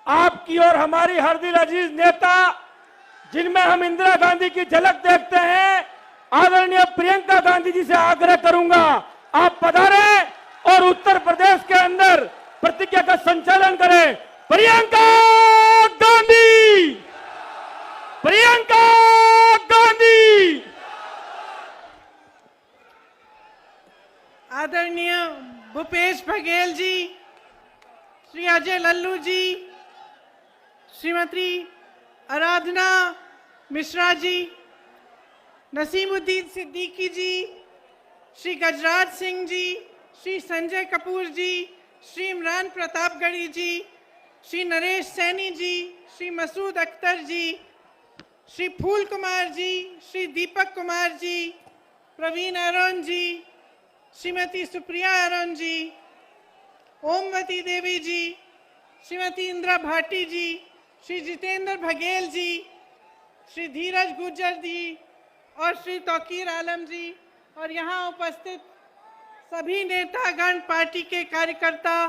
आपकी और हमारी हर दिल अजीज नेता, जिनमें हम इंदिरा गांधी की झलक देखते हैं, आदरणीय प्रियंका गांधी जी से आग्रह करूंगा, आप पधारें और उत्तर प्रदेश के अंदर प्रतिज्ञा का संचालन करें। प्रियंका गांधी, प्रियंका गांधी। आदरणीय भूपेश बघेल जी, श्री अजय लल्लू जी, श्रीमती आराधना मिश्रा जी, नसीमुद्दीन सिद्दीकी जी, श्री गजराज सिंह जी, श्री संजय कपूर जी, श्री इमरान प्रतापगढ़ी जी, श्री नरेश सैनी जी, श्री मसूद अख्तर जी, श्री फूल कुमार जी, श्री दीपक कुमार जी, प्रवीण अरुण जी, श्रीमती सुप्रिया अरुण जी, ओमवती देवी जी, श्रीमती इंदिरा भाटी जी, श्री जितेंद्र बघेल जी, श्री धीरज गुर्जर जी और श्री तौकीर आलम जी और यहाँ उपस्थित सभी नेतागण, पार्टी के कार्यकर्ता,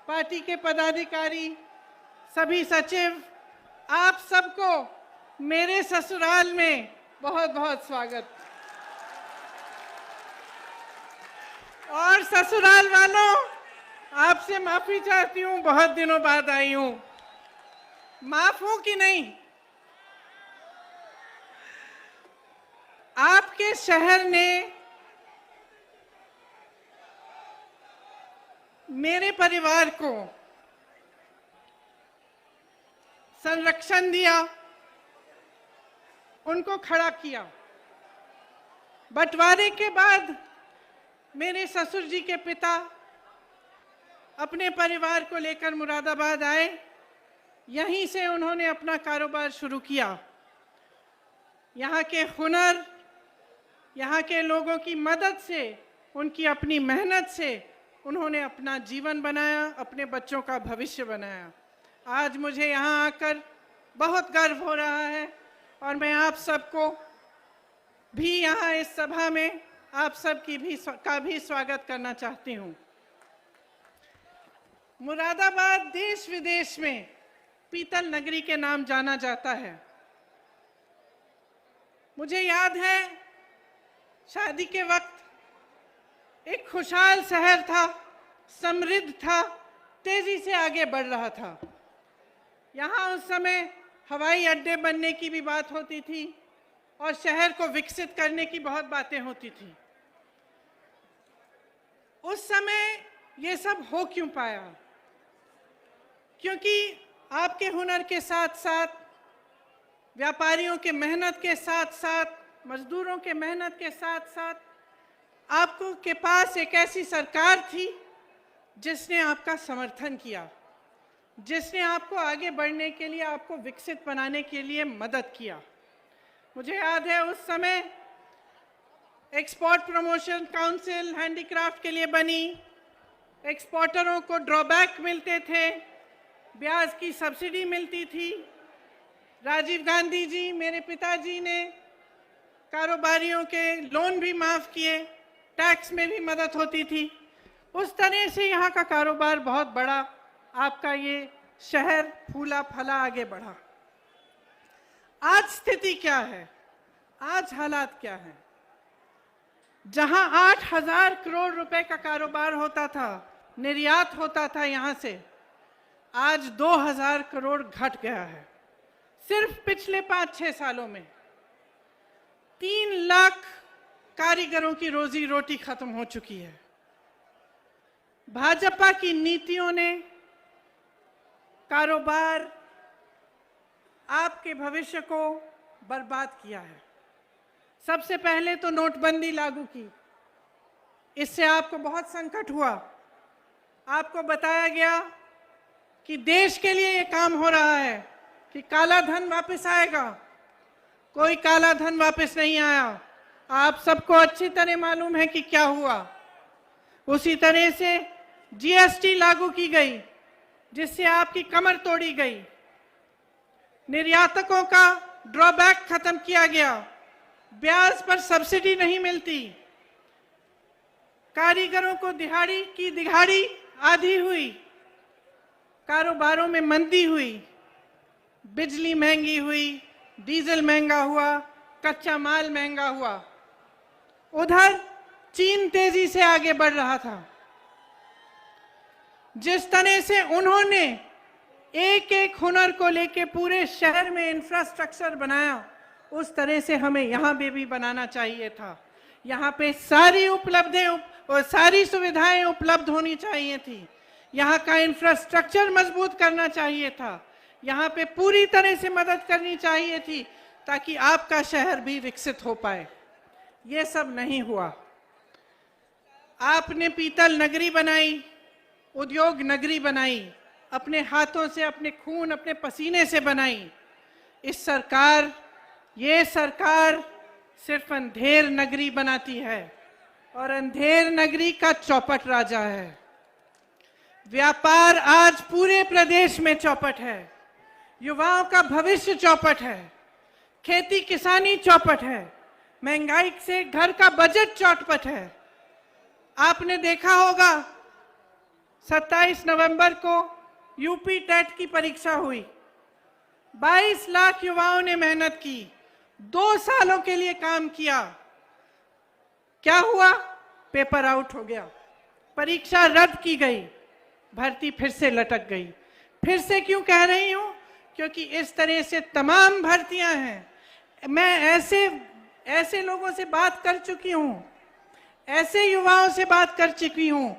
पार्टी के पदाधिकारी, सभी सचिव, आप सबको मेरे ससुराल में बहुत बहुत स्वागत। और ससुराल वालों, आपसे माफी चाहती हूँ, बहुत दिनों बाद आई हूँ। माफ हूं कि नहीं? आपके शहर ने मेरे परिवार को संरक्षण दिया, उनको खड़ा किया। बंटवारे के बाद मेरे ससुर जी के पिता अपने परिवार को लेकर मुरादाबाद आए। यहीं से उन्होंने अपना कारोबार शुरू किया। यहाँ के हुनर, यहाँ के लोगों की मदद से, उनकी अपनी मेहनत से उन्होंने अपना जीवन बनाया, अपने बच्चों का भविष्य बनाया। आज मुझे यहाँ आकर बहुत गर्व हो रहा है और मैं आप सबको भी यहाँ इस सभा में आप सबकी भी स्वागत करना चाहती हूँ। मुरादाबाद देश विदेश में पीतल नगरी के नाम जाना जाता है। मुझे याद है, शादी के वक्त एक खुशहाल शहर था, समृद्ध था, तेजी से आगे बढ़ रहा था। यहाँ उस समय हवाई अड्डे बनने की भी बात होती थी और शहर को विकसित करने की बहुत बातें होती थी। उस समय ये सब हो क्यों पाया? क्योंकि आपके हुनर के साथ साथ, व्यापारियों के मेहनत के साथ साथ, मजदूरों के मेहनत के साथ साथ आपको के पास एक ऐसी सरकार थी जिसने आपका समर्थन किया, जिसने आपको आगे बढ़ने के लिए, आपको विकसित बनाने के लिए मदद किया। मुझे याद है उस समय एक्सपोर्ट प्रमोशन काउंसिल हैंडीक्राफ्ट के लिए बनी। एक्सपोर्टरों को ड्रॉबैक मिलते थे, ब्याज की सब्सिडी मिलती थी। राजीव गांधी जी, मेरे पिताजी ने कारोबारियों के लोन भी माफ़ किए, टैक्स में भी मदद होती थी। उस तरह से यहाँ का कारोबार बहुत बड़ा, आपका ये शहर फूला फला आगे बढ़ा। आज स्थिति क्या है? आज हालात क्या है? जहां 8,000 करोड़ रुपए का कारोबार होता था, निर्यात होता था यहाँ से, आज 2,000 करोड़ घट गया है। सिर्फ पिछले 5-6 सालों में 3 लाख कारीगरों की रोजी रोटी खत्म हो चुकी है। भाजपा की नीतियों ने कारोबार, आपके भविष्य को बर्बाद किया है। सबसे पहले तो नोटबंदी लागू की, इससे आपको बहुत संकट हुआ। आपको बताया गया कि देश के लिए ये काम हो रहा है कि काला धन वापस आएगा। कोई काला धन वापस नहीं आया। आप सबको अच्छी तरह मालूम है कि क्या हुआ। उसी तरह से जीएसटी लागू की गई, जिससे आपकी कमर तोड़ी गई। निर्यातकों का ड्रॉबैक खत्म किया गया, ब्याज पर सब्सिडी नहीं मिलती, कारीगरों को दिहाड़ी की दिहाड़ी आधी हुई। कारोबारों में मंदी हुई, बिजली महंगी हुई, डीजल महंगा हुआ, कच्चा माल महंगा हुआ। उधर चीन तेजी से आगे बढ़ रहा था। जिस तरह से उन्होंने एक एक हुनर को लेके पूरे शहर में इंफ्रास्ट्रक्चर बनाया, उस तरह से हमें यहाँ पे भी बनाना चाहिए था। यहाँ पे सारी उपलब्धियां और सारी सुविधाएं उपलब्ध होनी चाहिए थी। यहाँ का इंफ्रास्ट्रक्चर मजबूत करना चाहिए था। यहाँ पे पूरी तरह से मदद करनी चाहिए थी ताकि आपका शहर भी विकसित हो पाए। ये सब नहीं हुआ। आपने पीतल नगरी बनाई, उद्योग नगरी बनाई, अपने हाथों से, अपने खून, अपने पसीने से बनाई। ये सरकार सिर्फ अंधेर नगरी बनाती है और अंधेर नगरी का चौपट राजा है। व्यापार आज पूरे प्रदेश में चौपट है, युवाओं का भविष्य चौपट है, खेती किसानी चौपट है, महंगाई से घर का बजट चौपट है। आपने देखा होगा 27 नवंबर को यूपी टेट की परीक्षा हुई। 22 लाख युवाओं ने मेहनत की, 2 सालों के लिए काम किया। क्या हुआ? पेपर आउट हो गया, परीक्षा रद्द की गई, भर्ती फिर से लटक गई। फिर से क्यों कह रही हूं? क्योंकि इस तरह से तमाम भर्तियां हैं। मैं ऐसे लोगों से बात कर चुकी हूं, ऐसे युवाओं से बात कर चुकी हूं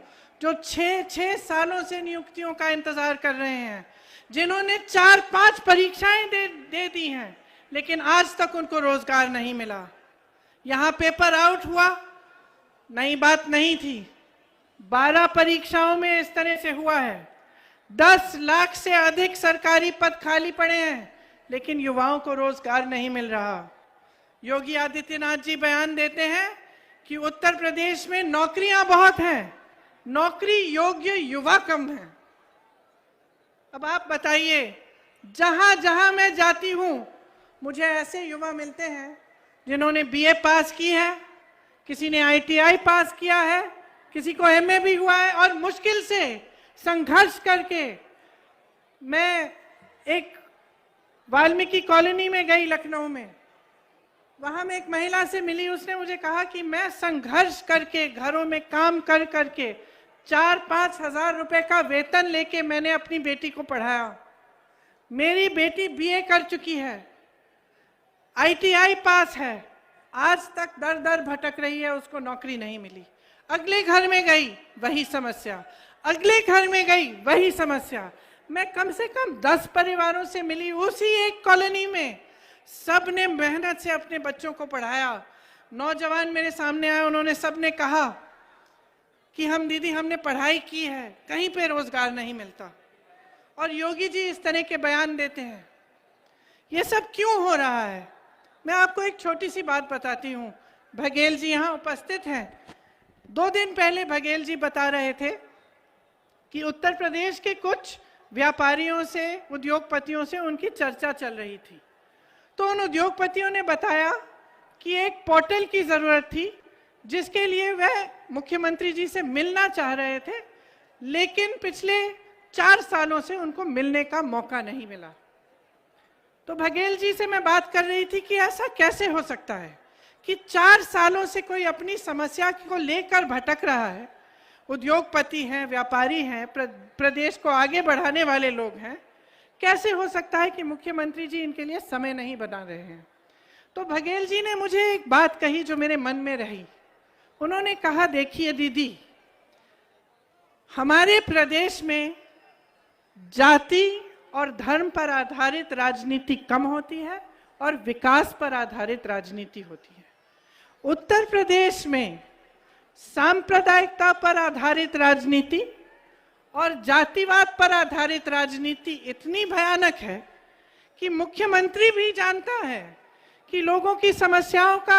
जो 6 सालों से नियुक्तियों का इंतजार कर रहे हैं, जिन्होंने 4-5 परीक्षाएं दे दी हैं, लेकिन आज तक उनको रोजगार नहीं मिला। यहां पेपर आउट हुआ, नई बात नहीं थी। 12 परीक्षाओं में इस तरह से हुआ है। 10 लाख से अधिक सरकारी पद खाली पड़े हैं, लेकिन युवाओं को रोजगार नहीं मिल रहा। योगी आदित्यनाथ जी बयान देते हैं कि उत्तर प्रदेश में नौकरियां बहुत हैं, नौकरी योग्य युवा कम है। अब आप बताइए, जहां जहां मैं जाती हूं मुझे ऐसे युवा मिलते हैं जिन्होंने बीए पास की है, किसी ने आईटीआई पास किया है, किसी को एमए भी हुआ है, और मुश्किल से संघर्ष करके। मैं एक वाल्मीकि कॉलोनी में गई लखनऊ में, वहां मैं एक महिला से मिली। उसने मुझे कहा कि मैं संघर्ष करके घरों में काम कर करके 4-5 हजार रुपए का वेतन लेके मैंने अपनी बेटी को पढ़ाया। मेरी बेटी बीए कर चुकी है, आईटीआई पास है, आज तक दर दर भटक रही है, उसको नौकरी नहीं मिली। अगले घर में गई, वही समस्या, अगले घर में गई, वही समस्या। मैं कम से कम 10 परिवारों से मिली उसी एक कॉलोनी में। सब ने मेहनत से अपने बच्चों को पढ़ाया। नौजवान मेरे सामने आए, उन्होंने सब ने कहा कि दीदी हमने पढ़ाई की है, कहीं पे रोजगार नहीं मिलता। और योगी जी इस तरह के बयान देते हैं। ये सब क्यों हो रहा है? मैं आपको एक छोटी सी बात बताती हूँ। बघेल जी यहाँ उपस्थित हैं। 2 दिन पहले बघेल जी बता रहे थे कि उत्तर प्रदेश के कुछ व्यापारियों से, उद्योगपतियों से उनकी चर्चा चल रही थी। तो उन उद्योगपतियों ने बताया कि एक पोर्टल की जरूरत थी, जिसके लिए वह मुख्यमंत्री जी से मिलना चाह रहे थे, लेकिन पिछले 4 सालों से उनको मिलने का मौका नहीं मिला। तो बघेल जी से मैं बात कर रही थी कि ऐसा कैसे हो सकता है कि 4 सालों से कोई अपनी समस्या को लेकर भटक रहा है। उद्योगपति हैं, व्यापारी हैं, प्रदेश को आगे बढ़ाने वाले लोग हैं, कैसे हो सकता है कि मुख्यमंत्री जी इनके लिए समय नहीं बना रहे हैं? तो बघेल जी ने मुझे एक बात कही जो मेरे मन में रही। उन्होंने कहा, देखिए दीदी, हमारे प्रदेश में जाति और धर्म पर आधारित राजनीति कम होती है और विकास पर आधारित राजनीति होती है। उत्तर प्रदेश में सांप्रदायिकता पर आधारित राजनीति और जातिवाद पर आधारित राजनीति इतनी भयानक है कि मुख्यमंत्री भी जानता है कि लोगों की समस्याओं का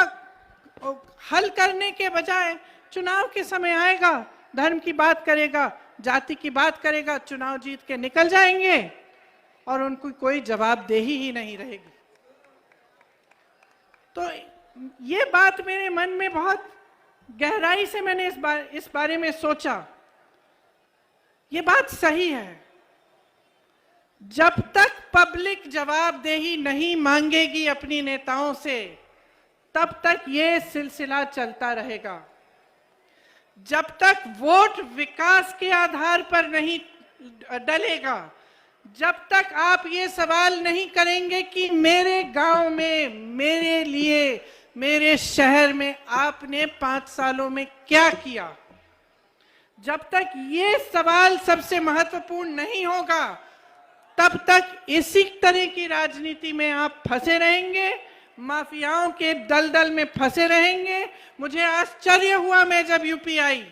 हल करने के बजाय चुनाव के समय आएगा, धर्म की बात करेगा, जाति की बात करेगा, चुनाव जीत के निकल जाएंगे और उनको कोई जवाबदेही ही नहीं रहेगी। तो ये बात मेरे मन में बहुत गहराई से, मैंने इस बारे में सोचा। ये बात सही है। जब तक पब्लिक जवाबदेही नहीं मांगेगी अपनी नेताओं से, तब तक ये सिलसिला चलता रहेगा। जब तक वोट विकास के आधार पर नहीं डलेगा, जब तक आप ये सवाल नहीं करेंगे कि मेरे गांव में, मेरे लिए, मेरे शहर में आपने 5 सालों में क्या किया, जब तक ये सवाल सबसे महत्वपूर्ण नहीं होगा, तब तक इसी तरह की राजनीति में आप फंसे रहेंगे, माफियाओं के दलदल में फंसे रहेंगे। मुझे आश्चर्य हुआ मैं जब यूपी आई,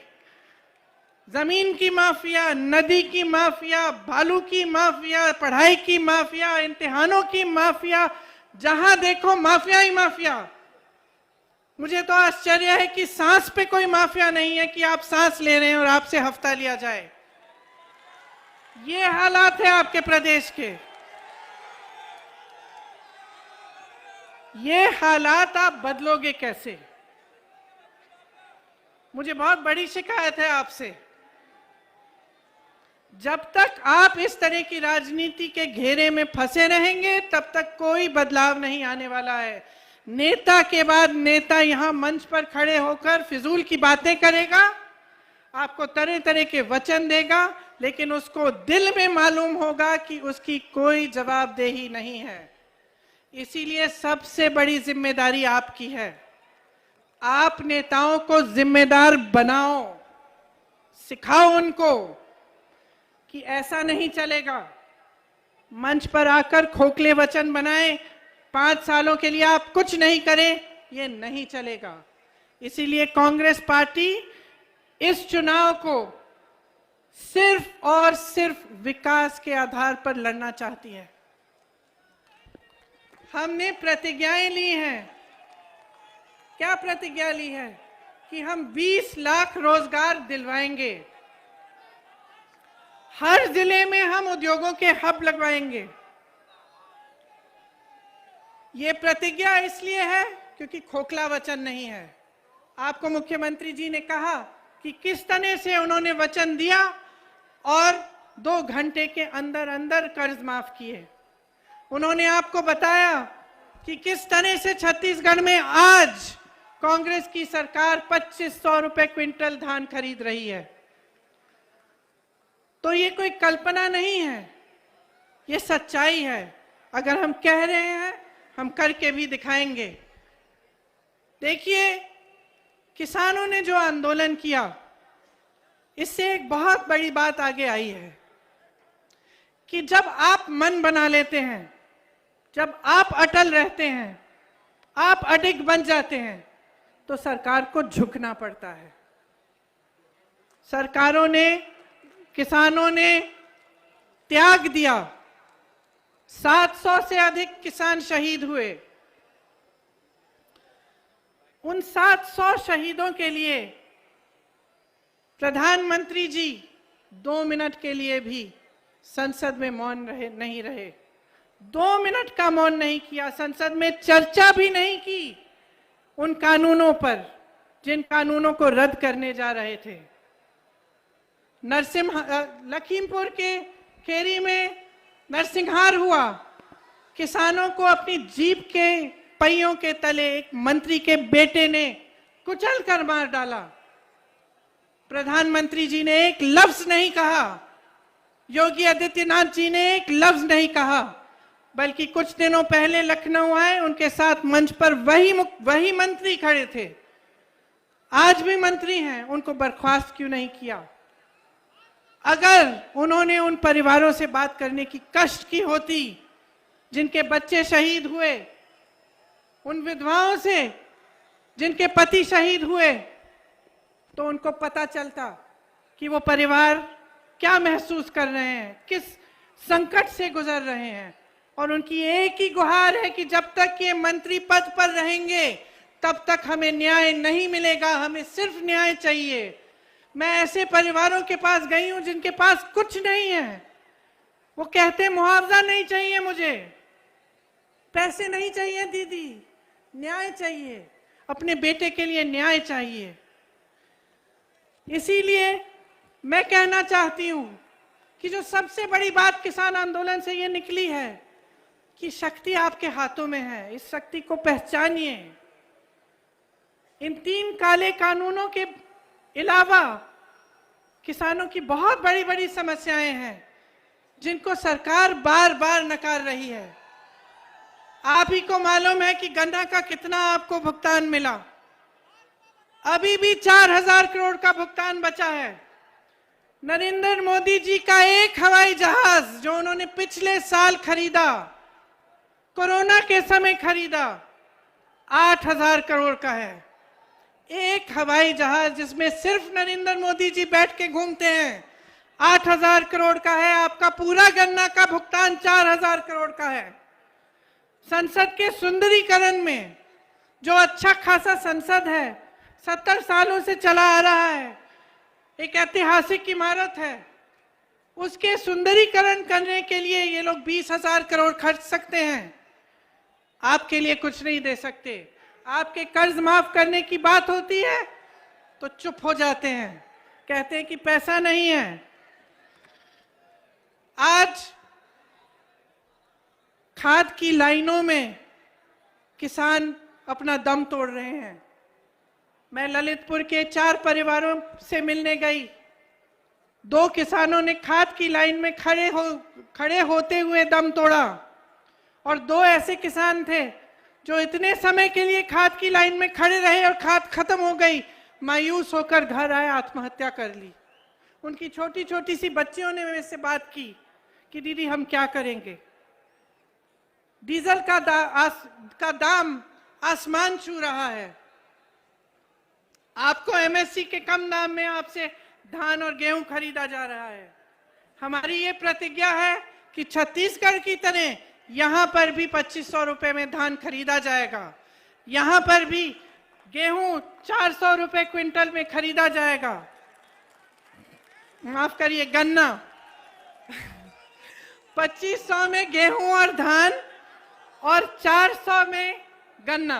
जमीन की माफिया, नदी की माफिया, बालू की माफिया, पढ़ाई की माफिया, इम्तिहानों की माफिया, जहां देखो माफिया ही माफिया। मुझे तो आश्चर्य है कि सांस पे कोई माफिया नहीं है कि आप सांस ले रहे हैं और आपसे हफ्ता लिया जाए। ये हालात है आपके प्रदेश के। ये हालात आप बदलोगे कैसे? मुझे बहुत बड़ी शिकायत है आपसे। जब तक आप इस तरह की राजनीति के घेरे में फंसे रहेंगे, तब तक कोई बदलाव नहीं आने वाला है। नेता के बाद नेता यहां मंच पर खड़े होकर फिजूल की बातें करेगा, आपको तरह तरह के वचन देगा, लेकिन उसको दिल में मालूम होगा कि उसकी कोई जवाबदेही नहीं है। इसीलिए सबसे बड़ी जिम्मेदारी आपकी है। आप नेताओं को जिम्मेदार बनाओ, सिखाओ उनको कि ऐसा नहीं चलेगा। मंच पर आकर खोखले वचन बनाए, 5 सालों के लिए आप कुछ नहीं करें, ये नहीं चलेगा। इसीलिए कांग्रेस पार्टी इस चुनाव को सिर्फ और सिर्फ विकास के आधार पर लड़ना चाहती है। हमने प्रतिज्ञाएं ली हैं। क्या प्रतिज्ञा ली है? कि हम 20 लाख रोजगार दिलवाएंगे, हर जिले में हम उद्योगों के हब लगवाएंगे। ये प्रतिज्ञा इसलिए है क्योंकि खोखला वचन नहीं है। आपको मुख्यमंत्री जी ने कहा कि किस तरह से उन्होंने वचन दिया और 2 घंटे के अंदर अंदर कर्ज माफ किए। उन्होंने आपको बताया कि किस तरह से छत्तीसगढ़ में आज कांग्रेस की सरकार 2500 रुपए क्विंटल धान खरीद रही है। तो ये कोई कल्पना नहीं है, ये सच्चाई है। अगर हम कह रहे हैं, हम करके भी दिखाएंगे। देखिए, किसानों ने जो आंदोलन किया, इससे एक बहुत बड़ी बात आगे आई है कि जब आप मन बना लेते हैं, जब आप अटल रहते हैं, आप अडिग बन जाते हैं, तो सरकार को झुकना पड़ता है। सरकारों ने, किसानों ने त्याग दिया। 700 से अधिक किसान शहीद हुए। उन 700 शहीदों के लिए प्रधानमंत्री जी 2 मिनट के लिए भी संसद में मौन नहीं रहे। 2 मिनट का मौन नहीं किया। संसद में चर्चा भी नहीं की उन कानूनों पर, जिन कानूनों को रद्द करने जा रहे थे। लखीमपुर के खेरी में नरसिंहार हुआ। किसानों को अपनी जीप के पहियों के तले एक मंत्री के बेटे ने कुचल कर मार डाला। प्रधानमंत्री जी ने एक लफ्ज नहीं कहा, योगी आदित्यनाथ जी ने एक लफ्ज नहीं कहा, बल्कि कुछ दिनों पहले लखनऊ आए, उनके साथ मंच पर वही मंत्री खड़े थे, आज भी मंत्री हैं, उनको बर्खास्त क्यों नहीं किया? अगर उन्होंने उन परिवारों से बात करने की कष्ट की होती जिनके बच्चे शहीद हुए, उन विधवाओं से जिनके पति शहीद हुए, तो उनको पता चलता कि वो परिवार क्या महसूस कर रहे हैं, किस संकट से गुजर रहे हैं। और उनकी एक ही गुहार है कि जब तक ये मंत्री पद पर रहेंगे, तब तक हमें न्याय नहीं मिलेगा, हमें सिर्फ न्याय चाहिए। मैं ऐसे परिवारों के पास गई हूं जिनके पास कुछ नहीं है। वो कहते मुआवजा नहीं चाहिए, मुझे पैसे नहीं चाहिए दीदी, न्याय चाहिए, अपने बेटे के लिए न्याय चाहिए। इसीलिए मैं कहना चाहती हूं कि जो सबसे बड़ी बात किसान आंदोलन से ये निकली है कि शक्ति आपके हाथों में है, इस शक्ति को पहचानिए। इन 3 काले कानूनों के अलावा किसानों की बहुत बड़ी बड़ी समस्याएं हैं जिनको सरकार बार बार नकार रही है। आप ही को मालूम है कि गन्ना का कितना आपको भुगतान मिला, अभी भी 4000 करोड़ का भुगतान बचा है। नरेंद्र मोदी जी का एक हवाई जहाज जो उन्होंने पिछले साल खरीदा, कोरोना के समय खरीदा, 8000 करोड़ का है। एक हवाई जहाज जिसमें सिर्फ नरेंद्र मोदी जी बैठ के घूमते हैं, 8000 करोड़ का है। आपका पूरा गन्ना का भुगतान 4000 करोड़ का है। संसद के सुंदरीकरण में जो अच्छा खासा संसद है, 70 सालों से चला आ रहा है, एक ऐतिहासिक इमारत है, उसके सुंदरीकरण करने के लिए ये लोग 20,000 करोड़ खर्च सकते हैं, आपके लिए कुछ नहीं दे सकते। आपके कर्ज माफ करने की बात होती है तो चुप हो जाते हैं, कहते हैं कि पैसा नहीं है। आज खाद की लाइनों में किसान अपना दम तोड़ रहे हैं। मैं ललितपुर के 4 परिवारों से मिलने गई। 2 किसानों ने खाद की लाइन में खड़े होते हुए दम तोड़ा और 2 ऐसे किसान थे जो इतने समय के लिए खाद की लाइन में खड़े रहे और खाद खत्म हो गई, मायूस होकर घर आए, आत्महत्या कर ली। उनकी छोटी छोटी सी बच्चियों ने मेरे से बात की कि दीदी हम क्या करेंगे। डीजल का दाम आसमान छू रहा है। आपको एमएसपी के कम दाम में आपसे धान और गेहूं खरीदा जा रहा है। हमारी ये प्रतिज्ञा है कि छत्तीसगढ़ की तरह यहां पर भी 2500 रुपए में धान खरीदा जाएगा, यहां पर भी गेहूं 400 रुपए क्विंटल में खरीदा जाएगा। माफ करिए, गन्ना 2500 में गेहूं और धान और 400 में गन्ना।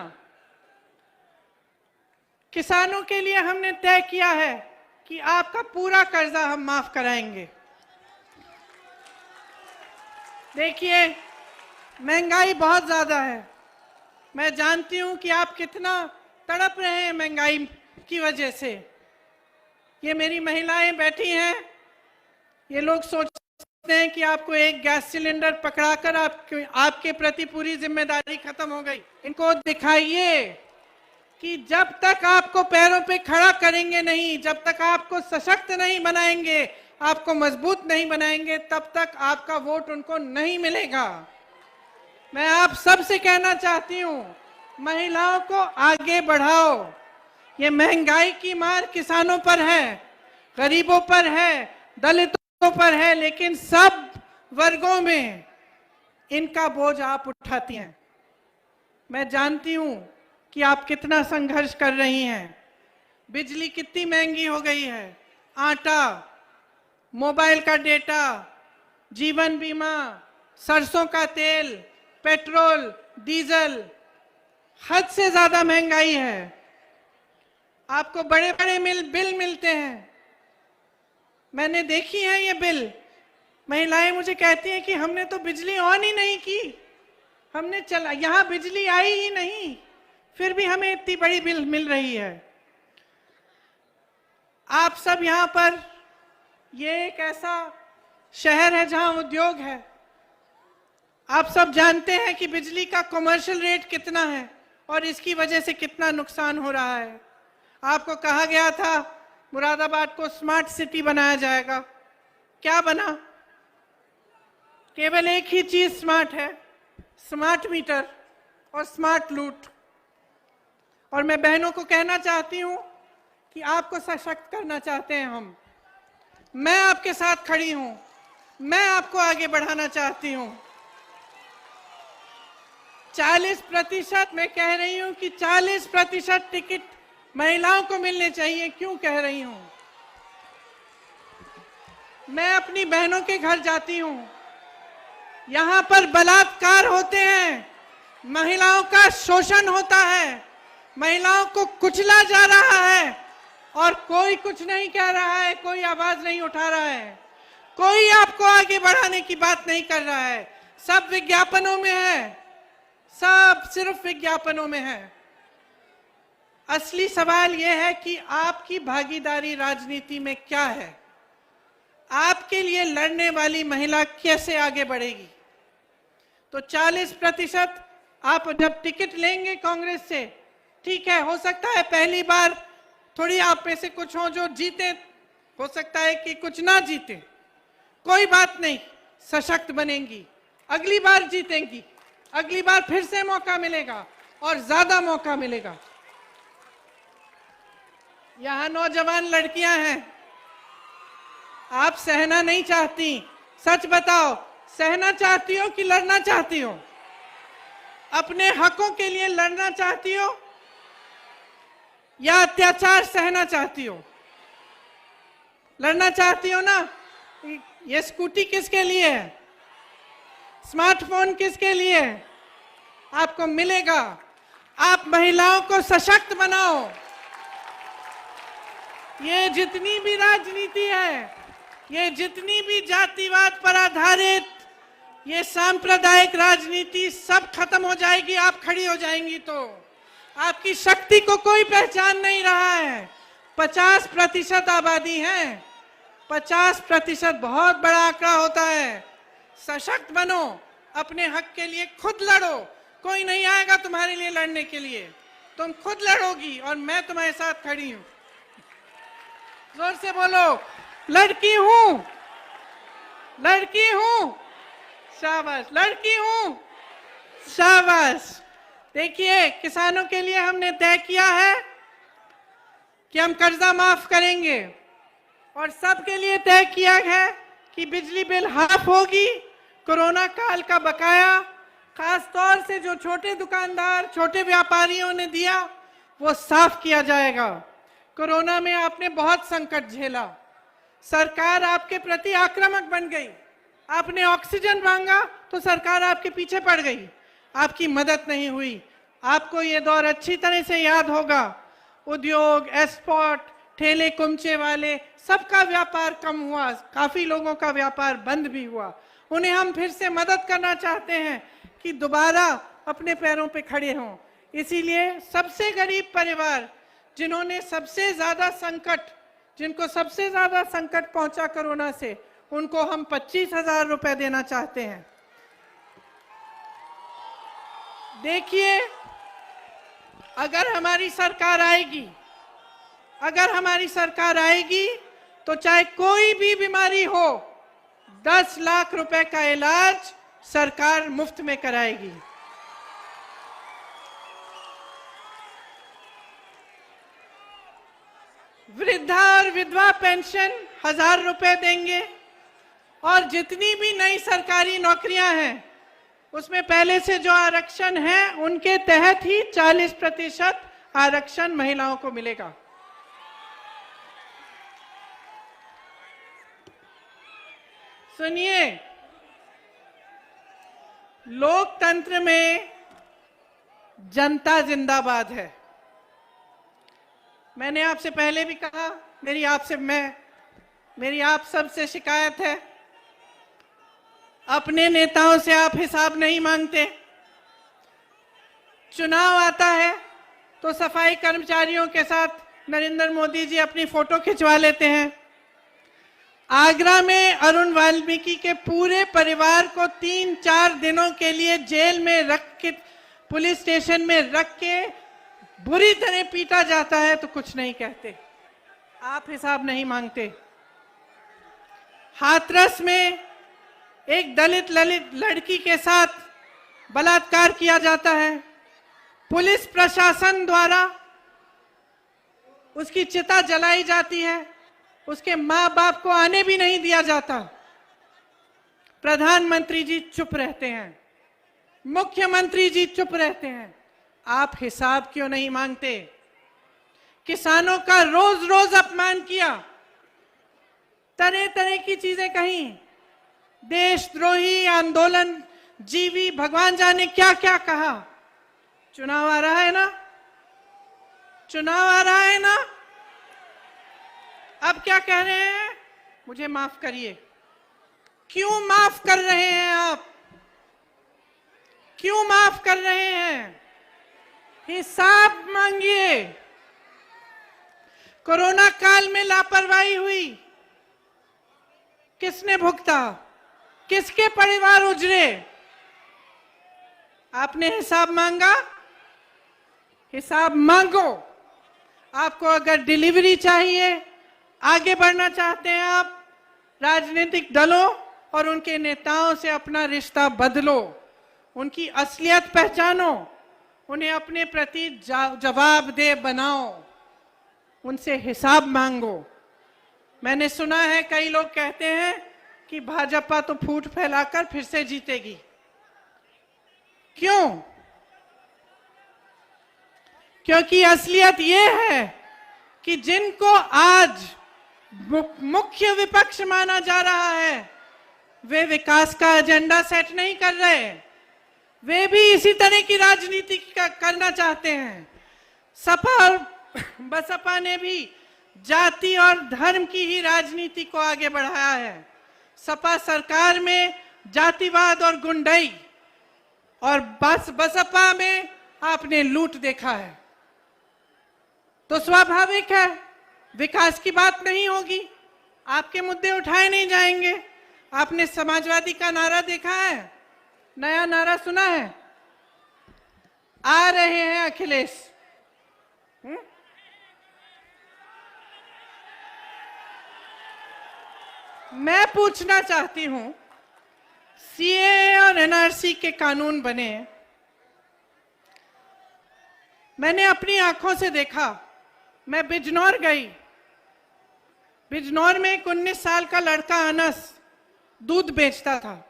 किसानों के लिए हमने तय किया है कि आपका पूरा कर्जा हम माफ कराएंगे। देखिए, महंगाई बहुत ज्यादा है। मैं जानती हूं कि आप कितना तड़प रहे हैं महंगाई की वजह से। ये मेरी महिलाएं बैठी हैं, ये लोग सोचते हैं कि आपको एक गैस सिलेंडर पकड़ाकर आपके प्रति पूरी जिम्मेदारी खत्म हो गई। इनको दिखाइए कि जब तक आपको पैरों पे खड़ा करेंगे नहीं, जब तक आपको सशक्त नहीं बनाएंगे, आपको मजबूत नहीं बनाएंगे, तब तक आपका वोट उनको नहीं मिलेगा। मैं आप सबसे कहना चाहती हूँ, महिलाओं को आगे बढ़ाओ। ये महंगाई की मार किसानों पर है, गरीबों पर है, दलितों पर है, लेकिन सब वर्गों में इनका बोझ आप उठाती हैं। मैं जानती हूं कि आप कितना संघर्ष कर रही हैं। बिजली कितनी महंगी हो गई है, आटा, मोबाइल का डेटा, जीवन बीमा, सरसों का तेल, पेट्रोल, डीजल, हद से ज्यादा महंगाई है। आपको बड़े बड़े बिल मिलते हैं। मैंने देखी है ये बिल। महिलाएं मुझे कहती हैं कि हमने तो बिजली ऑन ही नहीं की, हमने चला, यहां बिजली आई ही नहीं, फिर भी हमें इतनी बड़ी बिल मिल रही है। आप सब यहां पर, ये एक ऐसा शहर है जहां उद्योग है। आप सब जानते हैं कि बिजली का कमर्शियल रेट कितना है और इसकी वजह से कितना नुकसान हो रहा है। आपको कहा गया था मुरादाबाद को स्मार्ट सिटी बनाया जाएगा, क्या बना? केवल एक ही चीज स्मार्ट है, स्मार्ट मीटर और स्मार्ट लूट। और मैं बहनों को कहना चाहती हूं कि आपको सशक्त करना चाहते हैं हम। मैं आपके साथ खड़ी हूं, मैं आपको आगे बढ़ाना चाहती हूं। 40%, मैं कह रही हूं कि 40% टिकट महिलाओं को मिलने चाहिए। क्यों कह रही हूं? मैं अपनी बहनों के घर जाती हूं, यहां पर बलात्कार होते हैं, महिलाओं का शोषण होता है, महिलाओं को कुचला जा रहा है और कोई कुछ नहीं कह रहा है, कोई आवाज नहीं उठा रहा है। कोई आपको आगे बढ़ाने की बात नहीं कर रहा है। सब विज्ञापनों में है, सब सिर्फ विज्ञापनों में है। असली सवाल यह है कि आपकी भागीदारी राजनीति में क्या है? आपके लिए लड़ने वाली महिला कैसे आगे बढ़ेगी? तो 40% आप जब टिकट लेंगे कांग्रेस से, ठीक है, हो सकता है पहली बार थोड़ी आप में से कुछ हो जो जीते, हो सकता है कि कुछ ना जीते, कोई बात नहीं, सशक्त बनेंगी, अगली बार जीतेंगी, अगली बार फिर से मौका मिलेगा और ज्यादा मौका मिलेगा। यहां नौजवान लड़कियां हैं, आप सहना नहीं चाहती, सच बताओ, सहना चाहती हो कि लड़ना चाहती हो? अपने हकों के लिए लड़ना चाहती हो या अत्याचार सहना चाहती हो? लड़ना चाहती हो ना? ये स्कूटी किसके लिए है? स्मार्टफोन किसके लिए है? आपको मिलेगा। आप महिलाओं को सशक्त बनाओ। ये जितनी भी राजनीति है, ये जितनी भी जातिवाद पर आधारित ये सांप्रदायिक राजनीति सब खत्म हो जाएगी। आप खड़ी हो जाएंगी तो आपकी शक्ति को कोई पहचान नहीं रहा है। 50% आबादी है, 50% बहुत बड़ा आंकड़ा होता है। सशक्त बनो, अपने हक के लिए खुद लड़ो। कोई नहीं आएगा तुम्हारे लिए लड़ने के लिए, तुम खुद लड़ोगी और मैं तुम्हारे साथ खड़ी हूं। जोर से बोलो, लड़की हूं, लड़की हूं, शाबाश, लड़की हूं, शाबाश। देखिए, किसानों के लिए हमने तय किया है कि हम कर्जा माफ करेंगे और सबके लिए तय किया है कि बिजली बिल हाफ होगी। कोरोना काल का बकाया खास तौर से जो छोटे दुकानदार, छोटे व्यापारियों ने दिया, वो साफ किया जाएगा। कोरोना में आपने बहुत संकट झेला, सरकार आपके प्रति आक्रामक बन गई। आपने ऑक्सीजन मांगा तो सरकार आपके पीछे पड़ गई, आपकी मदद नहीं हुई। आपको ये दौर अच्छी तरह से याद होगा। उद्योग, एक्सपोर्ट, ठेले कुमचे वाले, सबका व्यापार कम हुआ, काफी लोगों का व्यापार बंद भी हुआ। उन्हें हम फिर से मदद करना चाहते हैं कि दोबारा अपने पैरों पे खड़े हों। इसीलिए सबसे गरीब परिवार, जिन्होंने सबसे ज्यादा संकट, जिनको सबसे ज्यादा संकट पहुंचा कोरोना से, उनको हम 25,000 रुपए देना चाहते हैं। देखिए, अगर हमारी सरकार आएगी, अगर हमारी सरकार आएगी तो चाहे कोई भी बीमारी हो, 10 लाख रुपए का इलाज सरकार मुफ्त में कराएगी। वृद्धा और विधवा पेंशन 1,000 रुपए देंगे और जितनी भी नई सरकारी नौकरियां हैं उसमें पहले से जो आरक्षण है उनके तहत ही 40% आरक्षण महिलाओं को मिलेगा। सुनिए, लोकतंत्र में जनता जिंदाबाद है। मैंने आपसे पहले भी कहा, मेरी आप सबसे शिकायत है, अपने नेताओं से आप हिसाब नहीं मांगते। चुनाव आता है तो सफाई कर्मचारियों के साथ नरेंद्र मोदी जी अपनी फोटो खिंचवा लेते हैं। आगरा में अरुण वाल्मीकि के पूरे परिवार को 3-4 दिनों के लिए जेल में रख के, पुलिस स्टेशन में रख के बुरी तरह पीटा जाता है तो कुछ नहीं कहते, आप हिसाब नहीं मांगते। हाथरस में एक दलित लड़की के साथ बलात्कार किया जाता है, पुलिस प्रशासन द्वारा उसकी चिता जलाई जाती है, उसके माँ बाप को आने भी नहीं दिया जाता। प्रधानमंत्री जी चुप रहते हैं, मुख्यमंत्री जी चुप रहते हैं, आप हिसाब क्यों नहीं मांगते? किसानों का रोज रोज अपमान किया, तरह तरह की चीजें कही, देशद्रोही, आंदोलन जीवी, भगवान जाने क्या क्या कहा। चुनाव आ रहा है ना, चुनाव आ रहा है ना, अब क्या कह रहे हैं? मुझे माफ करिए, क्यों माफ कर रहे हैं आप? क्यों माफ कर रहे हैं? हिसाब मांगिए। कोरोना काल में लापरवाही हुई, किसने भुगता? किसके परिवार उजड़े? आपने हिसाब मांगा? हिसाब मांगो। आपको अगर डिलीवरी चाहिए, आगे बढ़ना चाहते हैं आप, राजनीतिक दलों और उनके नेताओं से अपना रिश्ता बदलो, उनकी असलियत पहचानो, उन्हें अपने प्रति जवाबदेह बनाओ, उनसे हिसाब मांगो। मैंने सुना है कई लोग कहते हैं कि भाजपा तो फूट फैलाकर फिर से जीतेगी। क्यों? क्योंकि असलियत ये है कि जिनको आज मुख्य विपक्ष माना जा रहा है, वे विकास का एजेंडा सेट नहीं कर रहे। वे भी इसी तरह की राजनीति करना चाहते हैं। सपा और बसपा ने भी जाति और धर्म की ही राजनीति को आगे बढ़ाया है। सपा सरकार में जातिवाद और गुंडाई, और बसपा में आपने लूट देखा है। तो स्वाभाविक है विकास की बात नहीं होगी, आपके मुद्दे उठाए नहीं जाएंगे। आपने समाजवादी का नारा देखा है? नया नारा सुना है? आ रहे हैं अखिलेश। मैं पूछना चाहती हूं, सीए और एनआरसी के कानून बने, मैंने अपनी आंखों से देखा। मैं बिजनौर गई। बिजनौर में एक 19 साल का लड़का अनस दूध बेचता था,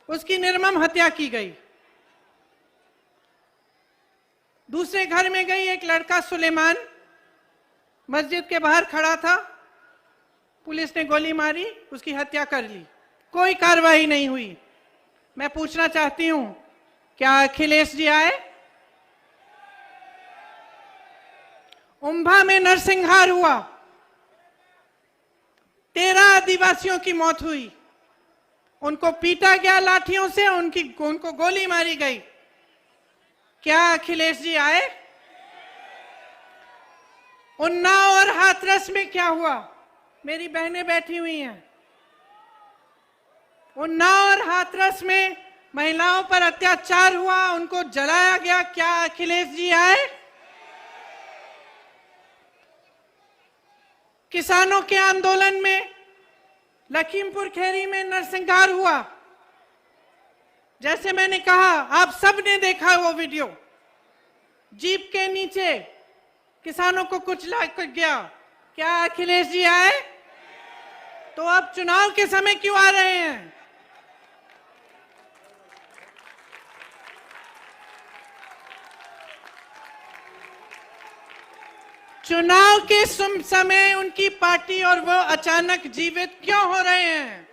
उसकी निर्मम हत्या की गई। दूसरे घर में गई, एक लड़का सुलेमान मस्जिद के बाहर खड़ा था, पुलिस ने गोली मारी, उसकी हत्या कर ली, कोई कार्रवाई नहीं हुई। मैं पूछना चाहती हूं, क्या अखिलेश जी आए? उम्भा में नरसंहार हुआ, 13 आदिवासियों की मौत हुई, उनको पीटा गया लाठियों से, उनको गोली मारी गई। क्या अखिलेश जी आए? उन्नाव और हाथरस में क्या हुआ? मेरी बहनें बैठी हुई हैं। उन्नाव और हाथरस में महिलाओं पर अत्याचार हुआ, उनको जलाया गया। क्या अखिलेश जी आए? किसानों के आंदोलन में लखीमपुर खीरी में नरसंहार हुआ। जैसे मैंने कहा, आप सब ने देखा वो वीडियो, जीप के नीचे किसानों को कुचला गया। क्या अखिलेश जी आए? तो अब चुनाव के समय क्यों आ रहे हैं? चुनाव के समय उनकी पार्टी और वो अचानक जीवित क्यों हो रहे हैं?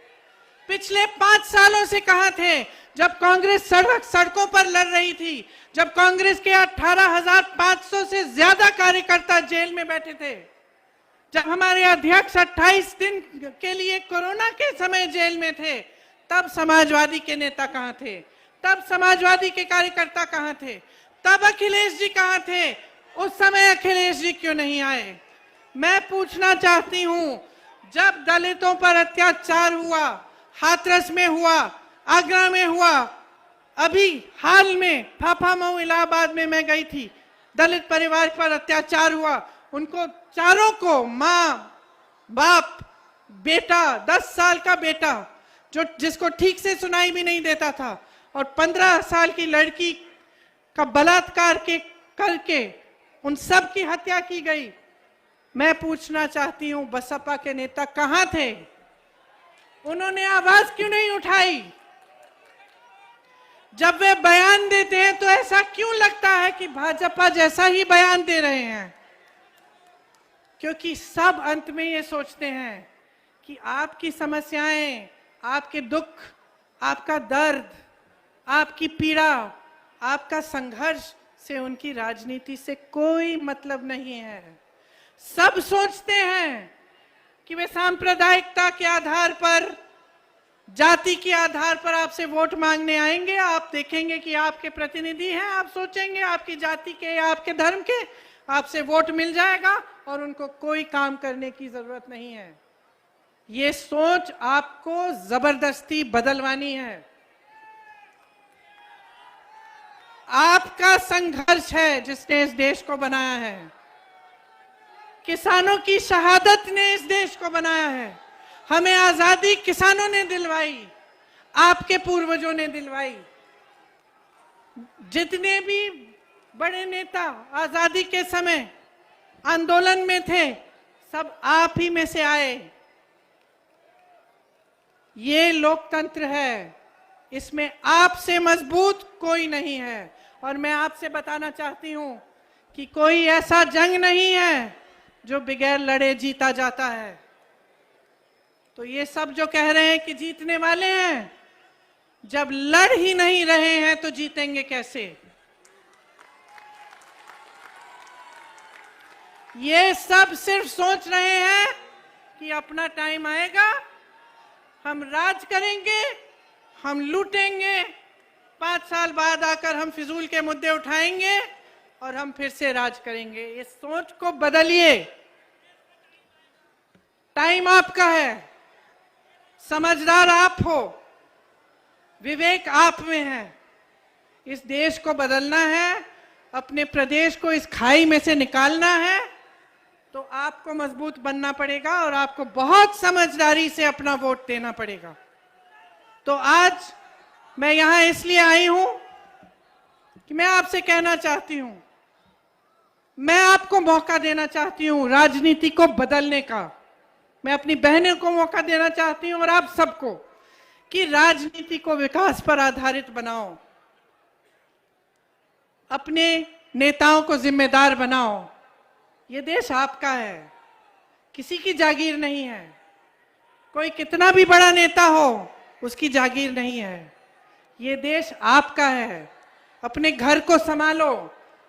पिछले 5 सालों से कहां थे जब कांग्रेस सड़कों पर लड़ रही थी, जब कांग्रेस के 18,500 से ज्यादा कार्यकर्ता जेल में बैठे थे, जब हमारे अध्यक्ष 28 दिन के लिए कोरोना के समय जेल में थे, तब समाजवादी के नेता कहां थे? तब समाजवादी के कार्यकर्ता कहां थे? तब अखिलेश जी कहां थे? उस समय अखिलेश जी क्यों नहीं आए? मैं पूछना चाहती हूं, जब दलितों पर अत्याचार हुआ, हाथरस में हुआ, आगरा में हुआ, अभी हाल में फाफामऊ इलाहाबाद में मैं गई थी, दलित परिवार पर अत्याचार हुआ, उनको चारों को, माँ, बाप, बेटा, 10 साल का बेटा जिसको ठीक से सुनाई भी नहीं देता था, और 15 साल की लड़की का बलात्कार करके उन सब की हत्या की गई। मैं पूछना चाहती हूं, बसपा के नेता कहां थे? उन्होंने आवाज क्यों नहीं उठाई? जब वे बयान देते हैं तो ऐसा क्यों लगता है कि भाजपा जैसा ही बयान दे रहे हैं? क्योंकि सब अंत में ये सोचते हैं कि आपकी समस्याएं, आपके दुख, आपका दर्द, आपकी पीड़ा, आपका संघर्ष से उनकी राजनीति से कोई मतलब नहीं है। सब सोचते हैं कि वे सांप्रदायिकता के आधार पर जाति के आधार पर आपसे वोट मांगने आएंगे। आप देखेंगे कि आपके प्रतिनिधि हैं, आप सोचेंगे आपकी जाति के या आपके धर्म के, आपसे वोट मिल जाएगा और उनको कोई काम करने की जरूरत नहीं है। ये सोच आपको जबरदस्ती बदलवानी है। आपका संघर्ष है जिसने इस देश को बनाया है। किसानों की शहादत ने इस देश को बनाया है। हमें आजादी किसानों ने दिलवाई, आपके पूर्वजों ने दिलवाई। जितने भी बड़े नेता आजादी के समय आंदोलन में थे, सब आप ही में से आए। ये लोकतंत्र है, इसमें आपसे मजबूत कोई नहीं है। और मैं आपसे बताना चाहती हूं कि कोई ऐसा जंग नहीं है जो बगैर लड़े जीता जाता है। तो ये सब जो कह रहे हैं कि जीतने वाले हैं, जब लड़ ही नहीं रहे हैं तो जीतेंगे कैसे? ये सब सिर्फ सोच रहे हैं कि अपना टाइम आएगा, हम राज करेंगे, हम लूटेंगे, 5 साल बाद आकर हम फिजूल के मुद्दे उठाएंगे और हम फिर से राज करेंगे। इस सोच को बदलिए। टाइम आपका है, समझदार आप हो, विवेक आप में है। इस देश को बदलना है, अपने प्रदेश को इस खाई में से निकालना है, तो आपको मजबूत बनना पड़ेगा और आपको बहुत समझदारी से अपना वोट देना पड़ेगा। तो आज मैं यहां इसलिए आई हूं कि मैं आपसे कहना चाहती हूं, मैं आपको मौका देना चाहती हूं राजनीति को बदलने का। मैं अपनी बहनों को मौका देना चाहती हूं और आप सबको कि राजनीति को विकास पर आधारित बनाओ, अपने नेताओं को जिम्मेदार बनाओ। ये देश आपका है, किसी की जागीर नहीं है। कोई कितना भी बड़ा नेता हो, उसकी जागीर नहीं है। ये देश आपका है। अपने घर को संभालो,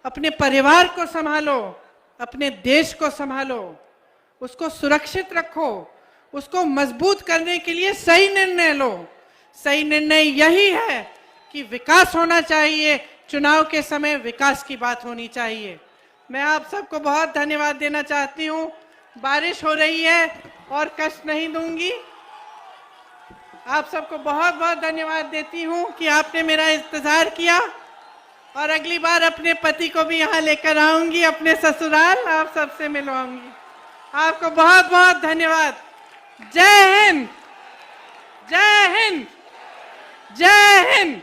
अपने परिवार को संभालो, अपने देश को संभालो, उसको सुरक्षित रखो, उसको मजबूत करने के लिए सही निर्णय लो। सही निर्णय यही है कि विकास होना चाहिए, चुनाव के समय विकास की बात होनी चाहिए। मैं आप सबको बहुत धन्यवाद देना चाहती हूँ। बारिश हो रही है और कष्ट नहीं दूंगी। आप सबको बहुत बहुत धन्यवाद देती हूँ कि आपने मेरा इंतजार किया, और अगली बार अपने पति को भी यहाँ लेकर आऊंगी, अपने ससुराल, आप सबसे मिलवाऊंगी। आपको बहुत बहुत धन्यवाद। जय हिंद, जय हिंद, जय हिंद।